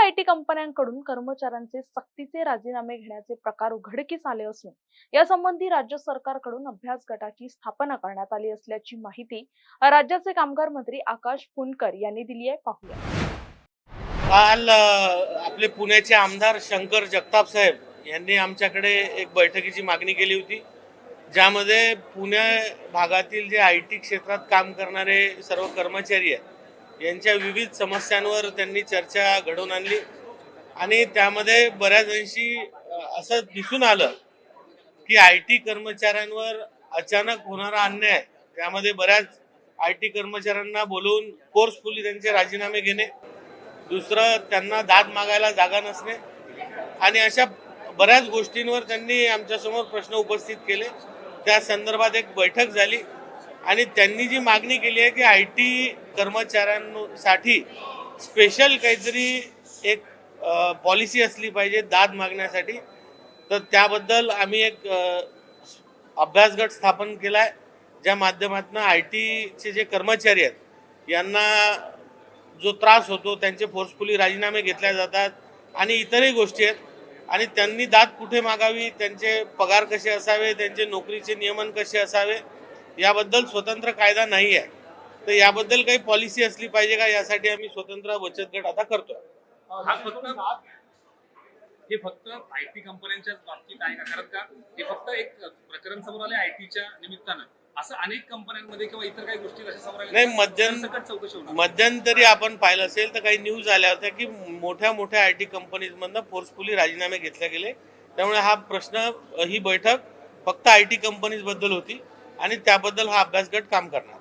IT कंपन्यांकडून कर्मचाऱ्यांचे सक्तीचे राजीनामे घेण्याचे प्रकार उघडकीस आले असून यासंबंधी राज्य सरकारकडून अभ्यास गटाची स्थापना करण्यात आली असल्याची माहिती राज्याचे कामगार मंत्री आकाश फुंडकर यांनी दिली आहे. पाहूया. काल आपले पुण्याचे आमदार शंकर जगताप साहेब यांनी आमच्याकडे एक बैठकीची मागणी केली होती, ज्यामध्ये पुणे भागातील जे IT क्षेत्रात काम करणारे सर्व कर्मचारी आहेत यांच्या विविध समस्यांवर त्यांनी चर्चा घडवून आणली. आणि त्यामध्ये बऱ्याच अंशी असं दिसून आलं की IT कर्मचाऱ्यांवर अचानक होणारा अन्याय, त्यामध्ये बऱ्याच IT कर्मचाऱ्यांना बोलवून फोर्सफुली त्यांचे राजीनामे घेणे, दुसरं त्यांना दाद मागायला जागा नसणे, आणि अशा बऱ्याच गोष्टींवर त्यांनी आमच्यासमोर प्रश्न उपस्थित केले. त्या संदर्भात एक बैठक झाली आणि त्यांनी जी मागणी केली आहे की IT कर्मचाऱ्यांसाठी स्पेशल काहीतरी एक पॉलिसी असली पाहिजे दाद मागण्यासाठी. तर त्याबद्दल आम्ही एक अभ्यास गट स्थापन केला आहे, ज्या माध्यमातून ITचे जे कर्मचारी आहेत यांना जो त्रास होतो, त्यांचे फोर्सफुली राजीनामे घेतले जातात आणि इतरही गोष्टी आहेत, आणि त्यांनी दाद कुठे मागावी, त्यांचे पगार कसे असावे, त्यांचे नोकरीचे नियमन कसे असावे, याबद्दल स्वतंत्र कायदा नाही आहे. तर याबद्दल काही पॉलिसी असली पाहिजे का, यासाठी आम्ही स्वतंत्र बचत गट आता करतोय. हे फक्त IT कंपन्यांच्याच बाबतीत आहे का? कारण का हे फक्त एक प्रकरण समोर आले ITच्या निमित्तानं, असं अनेक कंपन्यांमध्ये किंवा इतर काही गोष्टी अशा समोर आल्या नाही, चौकशी होणार. मध्यंतरी आपण पाहिलं असेल तर काही न्यूज आल्या होत्या की मोठ्या मोठ्या IT कंपनीजमधनं फोर्सफुली राजीनामे घेतले गेले. त्यामुळे हा प्रश्न, ही बैठक फक्त IT कंपनीज बद्दल होती आणि त्याबद्दल हा अभ्यास गट काम करणार.